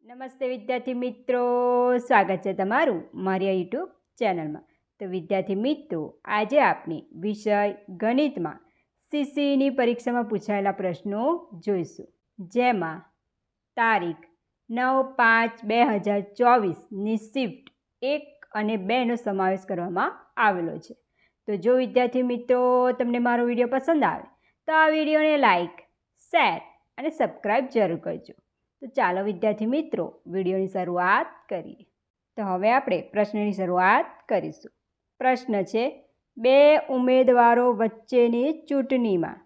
નમસ્તે વિદ્યાર્થી મિત્રો, સ્વાગત છે તમારું મારી યુટ્યુબ ચેનલમાં. તો વિદ્યાર્થી મિત્રો, આજે આપણે વિષય ગણિતમાં સીસીની પરીક્ષામાં પૂછાયેલા પ્રશ્નો જોઈશું, જેમાં તારીખ 9/5/2024ની શિફ્ટ 1 અને 2નો સમાવેશ કરવામાં આવેલો છે. તો જો વિદ્યાર્થી મિત્રો તમને મારો વિડીયો પસંદ આવે તો આ વિડીયોને લાઈક, શેર અને સબસ્ક્રાઈબ જરૂર કરજો. તો ચાલો વિદ્યાર્થી મિત્રો વિડીયોની શરૂઆત કરીએ. તો હવે આપણે પ્રશ્નની શરૂઆત કરીશું. પ્રશ્ન છે, 2 ઉમેદવારો વચ્ચેની ચૂંટણીમાં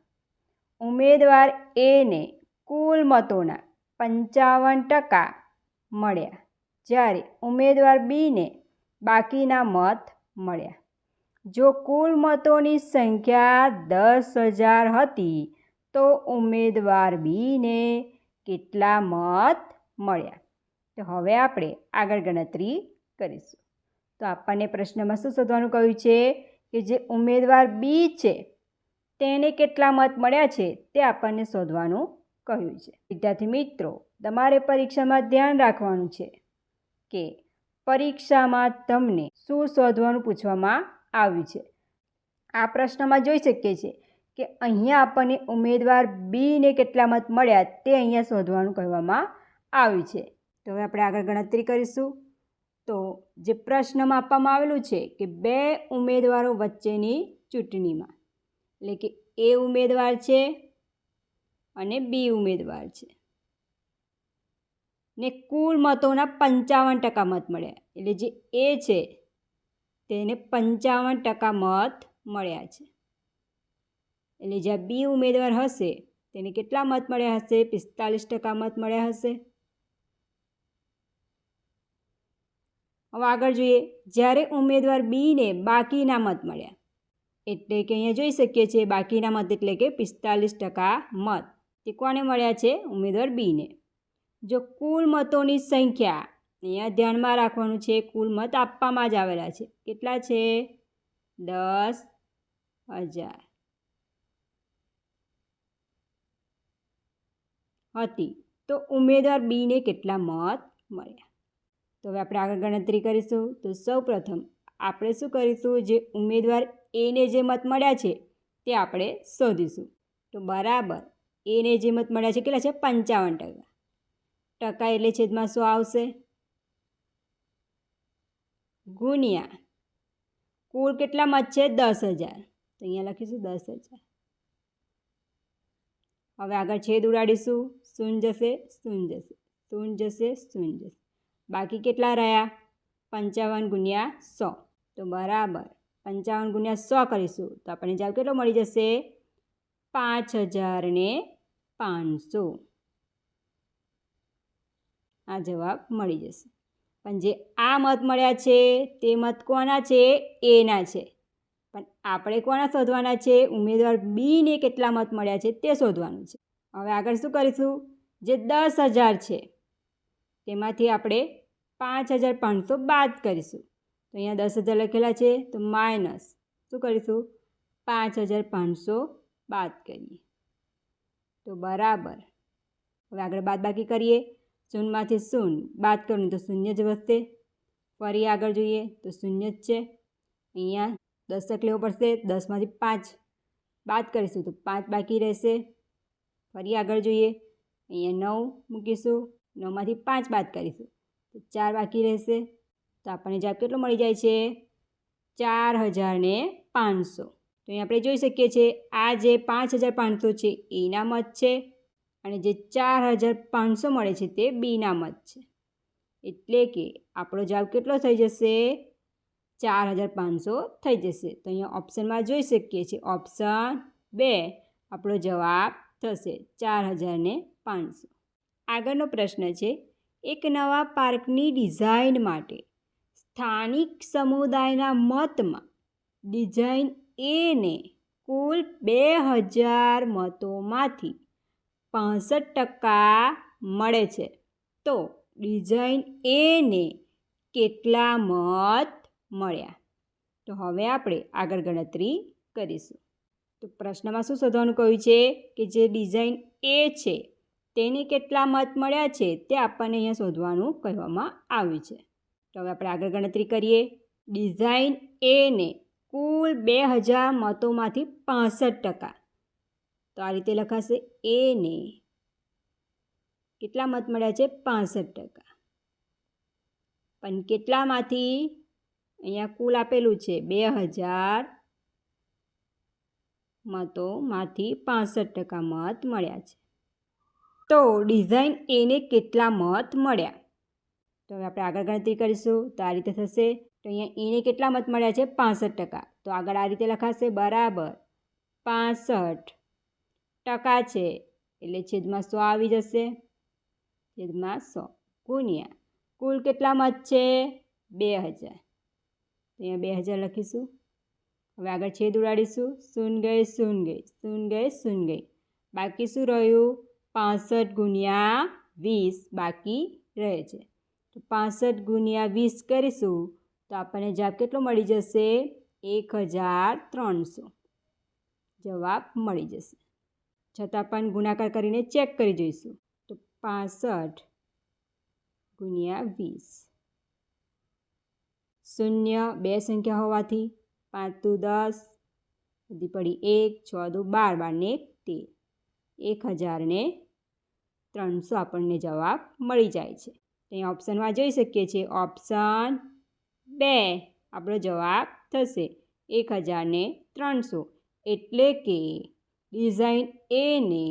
ઉમેદવાર એને કુલ મતોના 55% મળ્યા, જ્યારે ઉમેદવાર બીને બાકીના મત મળ્યા. જો કુલ મતોની સંખ્યા 10,000 હતી તો ઉમેદવાર બીને કેટલા મત મળ્યા? તો હવે આપણે આગળ ગણતરી કરીશું. તો આપણને પ્રશ્નમાં શું શોધવાનું કહ્યું છે કે જે ઉમેદવાર બી છે તેને કેટલા મત મળ્યા છે તે આપણને શોધવાનું કહ્યું છે. વિદ્યાર્થી મિત્રો, તમારે પરીક્ષામાં ધ્યાન રાખવાનું છે કે પરીક્ષામાં તમને શું શોધવાનું પૂછવામાં આવ્યું છે. આ પ્રશ્નમાં જોઈ શકીએ છીએ કે અહીંયા આપણને ઉમેદવાર બીને કેટલા મત મળ્યા તે અહીંયા શોધવાનું કહેવામાં આવ્યું છે. તો હવે આપણે આગળ ગણતરી કરીશું. તો જે પ્રશ્નમાં આપવામાં આવેલું છે કે 2 ઉમેદવારો વચ્ચેની ચૂંટણીમાં, એટલે કે એ ઉમેદવાર છે અને બી ઉમેદવાર છે, ને કુલ મતોના 55% મત મળ્યા, એટલે જે એ છે તેને 55% મત મળ્યા છે. એટલે જ્યાં બી ઉમેદવાર હશે તેને કેટલા મત મળ્યા હશે? 45% મત મળ્યા હશે. હવે આગળ જોઈએ, જ્યારે ઉમેદવાર બીને બાકીના મત મળ્યા, એટલે કે અહીંયા જોઈ શકીએ છીએ બાકીના મત એટલે કે 45% મત તે કોને મળ્યા છે? ઉમેદવાર બીને. જો કુલ મતોની સંખ્યા, અહીંયા ધ્યાનમાં રાખવાનું છે કુલ મત આપવામાં જ આવેલા છે, કેટલા છે? 10,000 હતી તો ઉમેદવાર બીને કેટલા મત મળ્યા? તો હવે આપણે આગળ ગણતરી કરીશું. તો સૌપ્રથમ આપણે શું કરીશું? જે ઉમેદવાર એને જે મત મળ્યા છે તે આપણે શોધીશું. તો બરાબર એને જે મત મળ્યા છે કેટલા છે? 55%. ટકા એટલે છેદમાં 100 આવશે, ગુણ્યા કુલ કેટલા મત છે? 10,000. તો અહીંયા લખીશું 10,000. હવે આગળ છેદ ઉડાડીશું, શૂન્ય જશે, શૂન્ય જશે, શૂન્ય જશે, શૂન્ય જશે, બાકી કેટલા રહ્યા? 55 ગુણ્યા 100. તો બરાબર 55 ગુણ્યા 100 કરીશું તો આપણને જવાબ કેટલો મળી જશે? 5,500. આ જવાબ મળી જશે. પણ જે આ મત મળ્યા છે તે મત કોના છે? એના છે. પણ આપણે કોના શોધવાના છે? ઉમેદવાર બીને કેટલા મત મળ્યા છે તે શોધવાનું છે. હવે આગળ શું કરીશું? જે 10,000 છે તેમાંથી આપણે 5,500 બાદ કરીશું. તો અહીંયા 10,000 લખેલા છે તો માઇનસ શું કરીશું? 5,500 બાદ કરીએ તો બરાબર. હવે આગળ બાદબાકી કરીએ. શૂન્યમાંથી શૂન્ય બાદ કરું તો શૂન્ય જ વધશે. ફરી આગળ જોઈએ તો શૂન્ય જ છે. અહીંયા 10 લેવો પડશે, 10માંથી 5 બાદ કરીશું તો 5 બાકી રહેશે. ફરી આગળ જોઈએ, અહીંયા 9 મૂકીશું, 9માંથી 5 બાદ કરીશું તો 4 બાકી રહેશે. તો આપણને જવાબ કેટલો મળી જાય છે? 4,500. તો અહીં આપણે જોઈ શકીએ છીએ આ જે 5,500 છે એના મત છે અને જે 4,500 મળે છે તે બીના મત છે. એટલે કે આપણો જવાબ કેટલો થઈ જશે? 4,500 થઈ જશે. તો અહીંયા ઓપ્શનમાં જોઈ શકીએ છીએ ઓપ્શન 2 આપણો જવાબ થશે 4,500. આગળનો પ્રશ્ન છે, એક નવા પાર્કની ડિઝાઇન માટે સ્થાનિક સમુદાયના મતમાં ડિઝાઇન એને કુલ 2,000 મતોમાંથી 65% મળે છે તો ડિઝાઇન એને કેટલા મત મળ્યા? તો હવે આપણે આગળ ગણતરી કરીશું. તો પ્રશ્નમાં શું શોધવાનું કહ્યું છે કે જે ડિઝાઇન એ છે તેને કેટલા મત મળ્યા છે તે આપણને અહીંયા શોધવાનું કહેવામાં આવ્યું છે. તો હવે આપણે આગળ ગણતરી કરીએ. ડિઝાઇન એને કુલ 2000 મતોમાંથી 65%. તો આ રીતે લખાશે. એને કેટલા મત મળ્યા છે? 65%. પણ કેટલામાંથી? અહીંયા કુલ આપેલું છે 2000 મતોમાંથી 65% મત મળ્યા છે. તો ડિઝાઇન એને કેટલા મત મળ્યા? તો હવે આપણે આગળ ગણતરી કરીશું. તો આ રીતે થશે. તો અહીંયા એને કેટલા મત મળ્યા છે? 65%. તો આગળ આ રીતે લખાશે બરાબર 65% છે એટલે છેદમાં 100 આવી જશે. છેદમાં 100 ગુણ્યા કુલ કેટલા મત છે? 2000. અહીંયા 2000 લખીશું. હવે આગળ છેદ ઉડાડીશું. શૂન્ય ગઈ શૂન્ય ગઈ શૂન્ય ગઈ શૂન્ય ગઈ. બાકી શું રહ્યું? 65 ગુણ્યા 20 બાકી રહે છે. તો 65 ગુણ્યા 20 કરીશું તો આપણને જવાબ કેટલો મળી જશે? 1300 જવાબ મળી જશે. છતાં પણ ગુણાકાર કરીને ચેક કરી જોઈશું. તો 65 ગુણ્યા 20. શૂન્ય બે સંખ્યા હોવાથી 5 દુ 10, વધી પડી 1, 6 દુ 12, 12 ને 13. 1300 આપણને જવાબ મળી જાય છે. અહીંયા ઓપ્શનમાં જોઈ શકીએ છીએ. ઓપ્શન 2 આપણો જવાબ થશે 1300. એટલે કે ડિઝાઇન એને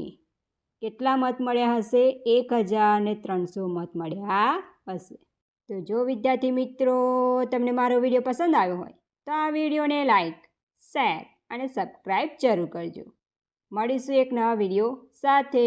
કેટલા મત મળ્યા હશે? 1300 મત મળ્યા હશે. તો જો વિદ્યાર્થી મિત્રો તમને મારો વિડીયો પસંદ આવ્યો હોય તો આ વિડીયોને લાઈક, શેર અને સબસ્ક્રાઈબ જરૂર કરજો. મળીશું એક નવા વિડીયો સાથે.